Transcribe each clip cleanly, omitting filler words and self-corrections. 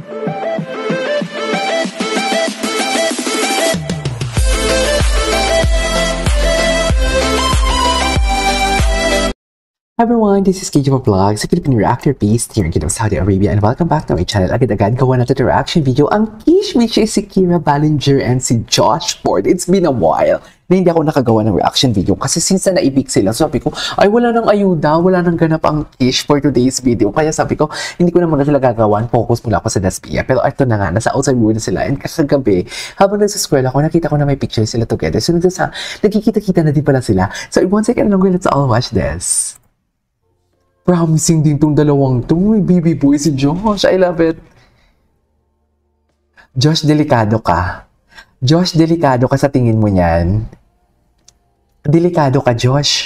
Hi everyone, this is KJ Vlogs, a Philippine reactor based here in Kingdom, Saudi Arabia, and welcome back to my channel. Agad-agad gawa natin the reaction video ang Kish, which is si Kira Ballinger and si Josh Ford. It's been a while na hindi ako nakagawa ng reaction video kasi since na naibig sila, sabi ko, ay wala nang ayuda, wala nang ganap ang Kish for today's video. Kaya sabi ko, hindi ko na muna sila gagawan, focus muna ako sa Despia. Pero ito na nga, nasa outside muna sila. And kakagabi, habang nagsascroll ako, nakita ko na may picture sila together. So nagkikita-kita na din pala sila. So in 1 second longer, let's all watch this. Promising din tong dalawang to. May baby boy si Josh. I love it. Josh, delikado ka. Josh, delikado ka sa tingin mo niyan. Delikado ka, Josh.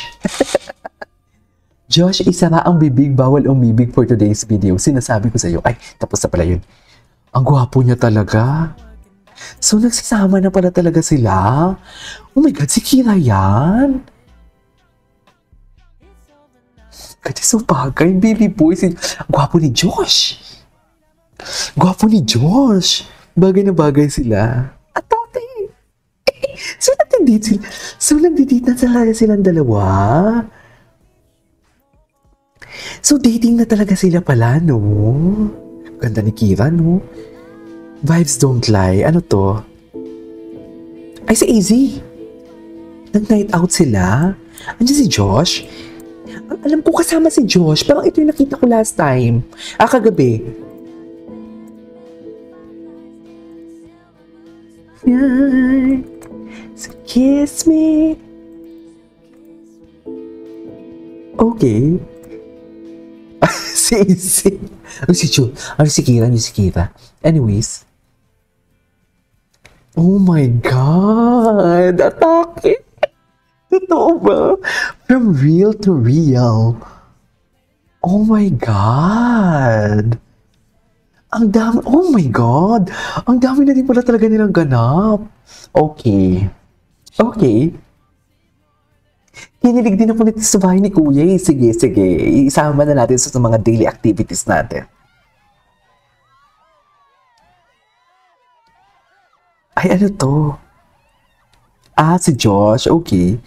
Josh, isara ang bibig, bawal umibig for today's video. Sinasabi ko sa iyo. Ay, tapos na pala yun. Ang gwapo niya talaga. So, nagsasama na pala talaga sila. Oh my God, si Kira yan. Kasi so bagay, baby boy. Gwapo ni Josh. Gwapo ni Josh. Bagay na bagay sila. At tote. So, nandito sila. So, nandito na talaga silang dalawa. So, dating na talaga sila pala, no? Ganda ni Kira, no? Vibes don't lie. Ano to? Ay, si AZ. Nag-night out sila. Andiyan si Josh. Alam ko kasama si Josh. Parang ito yung nakita ko last time. Kagabi. So kiss me. Okay. si si Kira. Anyways. Oh my God. Atake. Totoo ba? From real to real. Oh my God. Ang dami. Oh my God. Ang dami na din pala talaga nilang ganap. Okay. Okay. Kinilig din ako nito sa bahay ni Kuya. Sige. Isama na natin sa mga daily activities natin. Ay, ano to? Si Josh. Okay.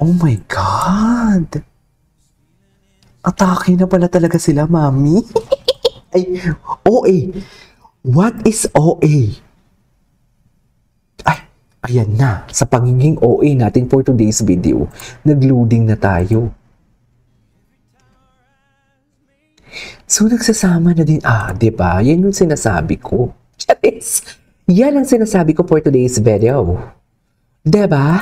Oh my God! Atake na pala talaga sila, mami. Ay, OA. What is OA? Ay, ayan na. Sa pagiging OA natin for today's video, nag-loading na tayo. So, nagsasama na din. Diba? Yan yung sinasabi ko. Charis! Yan ang sinasabi ko for today's video. Diba?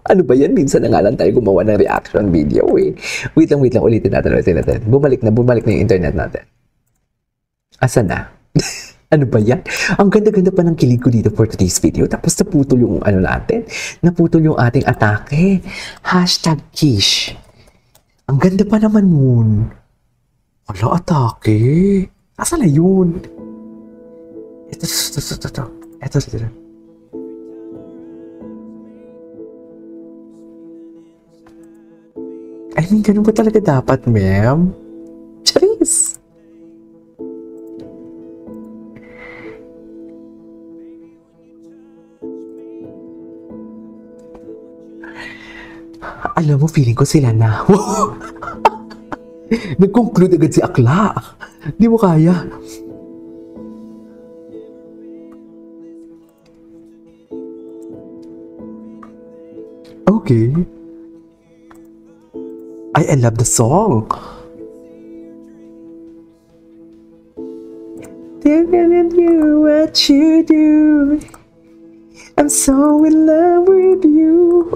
Ano ba yan? Minsan na nga lang tayo gumawa ng reaction video eh. Wait lang, ulitin natin. Bumalik na yung internet natin. Asan na? Ano ba yan? Ang ganda-ganda pa ng kilig ko dito for today's video. Tapos naputol yung ano natin. Naputol yung ating atake. #Kish. Ang ganda pa naman nun. Wala atake. Asan na yun? Ito. I mean, ganun ba talaga dapat, ma'am? Charis! Alam mo, feeling ko sila na. Nag-conclude agad si Akla. Di mo kaya. Okay. I love the song. Telling you what you do. I'm so in love with you.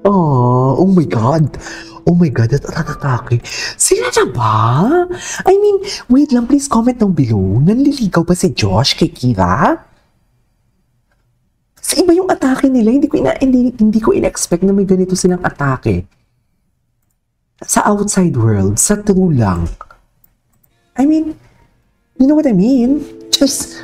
Oh my God. Oh my God, atake. Sila na ba? I mean, wait lang, please comment down below. Nanliligaw ba si Josh kay Kira? Kasi iba yung atake nila. Hindi ko in-expect na may ganito silang atake. Sa outside world, sa true lang. I mean, you know what I mean? Just...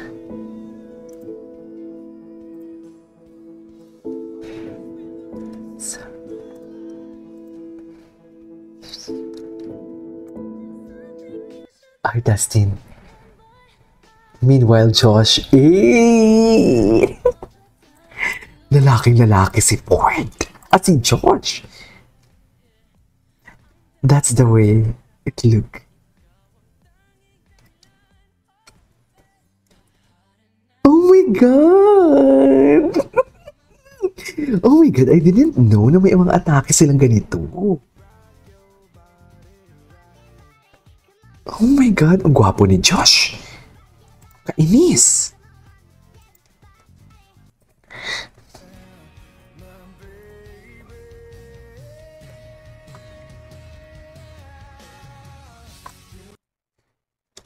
Our Dustin. Meanwhile, Josh, lalaking lalaki si Ford. At si Josh. That's the way it look. Oh my God! Oh my God, I didn't know na may mga atake silang ganito. Oh my God, ang gwapo ni Josh. Kainis.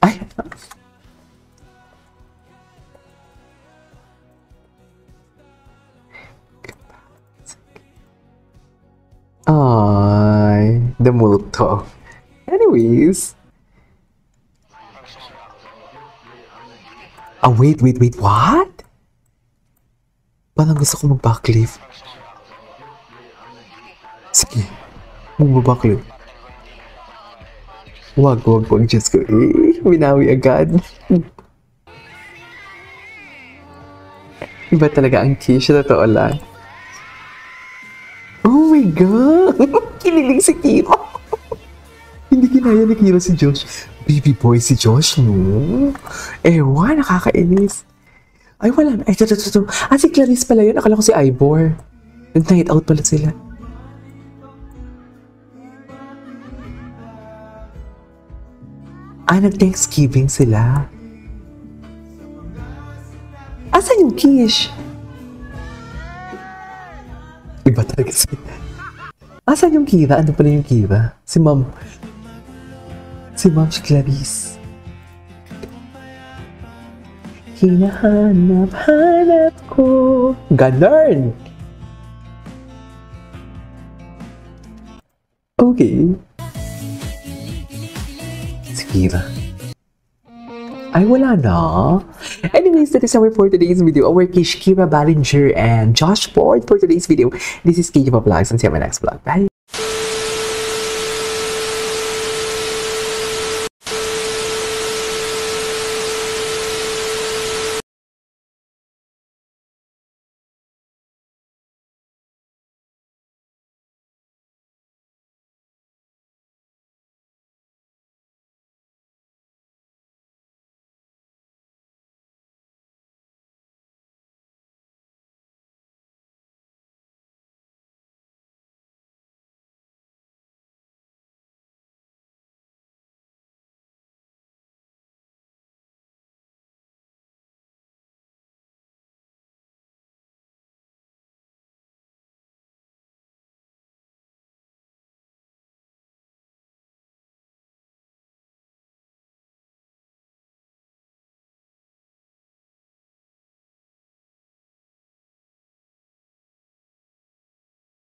Ay! Ay, the multo. Anyways. Wait, what? Parang gusto ko mag-backlift. Sige, mag-backlift. Wag, Diyos ko. Binawi agad. Iba talaga ang Kish, totoo lang. Oh my God! Kinilig si Kira. Hindi kinaya ni Kira si Josh. Baby boy si Josh, no? Ewan, nakakainis. Ay, wala na. Ay, ito. Si Clarice pala yun. Akala ko si Ivor. Nag-night out pala sila. Nag-Thanksgiving sila. Asan yung Kish? Iba talaga sila. Asan yung Kira? Ano pala yung Kira? Si Ma'am Clarice. Hinahanap ko. Ganun! Okay. Si Kira. Ay, wala na. Anyways, that is our for today's video. Our Kish, Kira Ballinger, and Josh Ford for today's video. This is KJ Vlogs, and see you on my next vlog. Bye!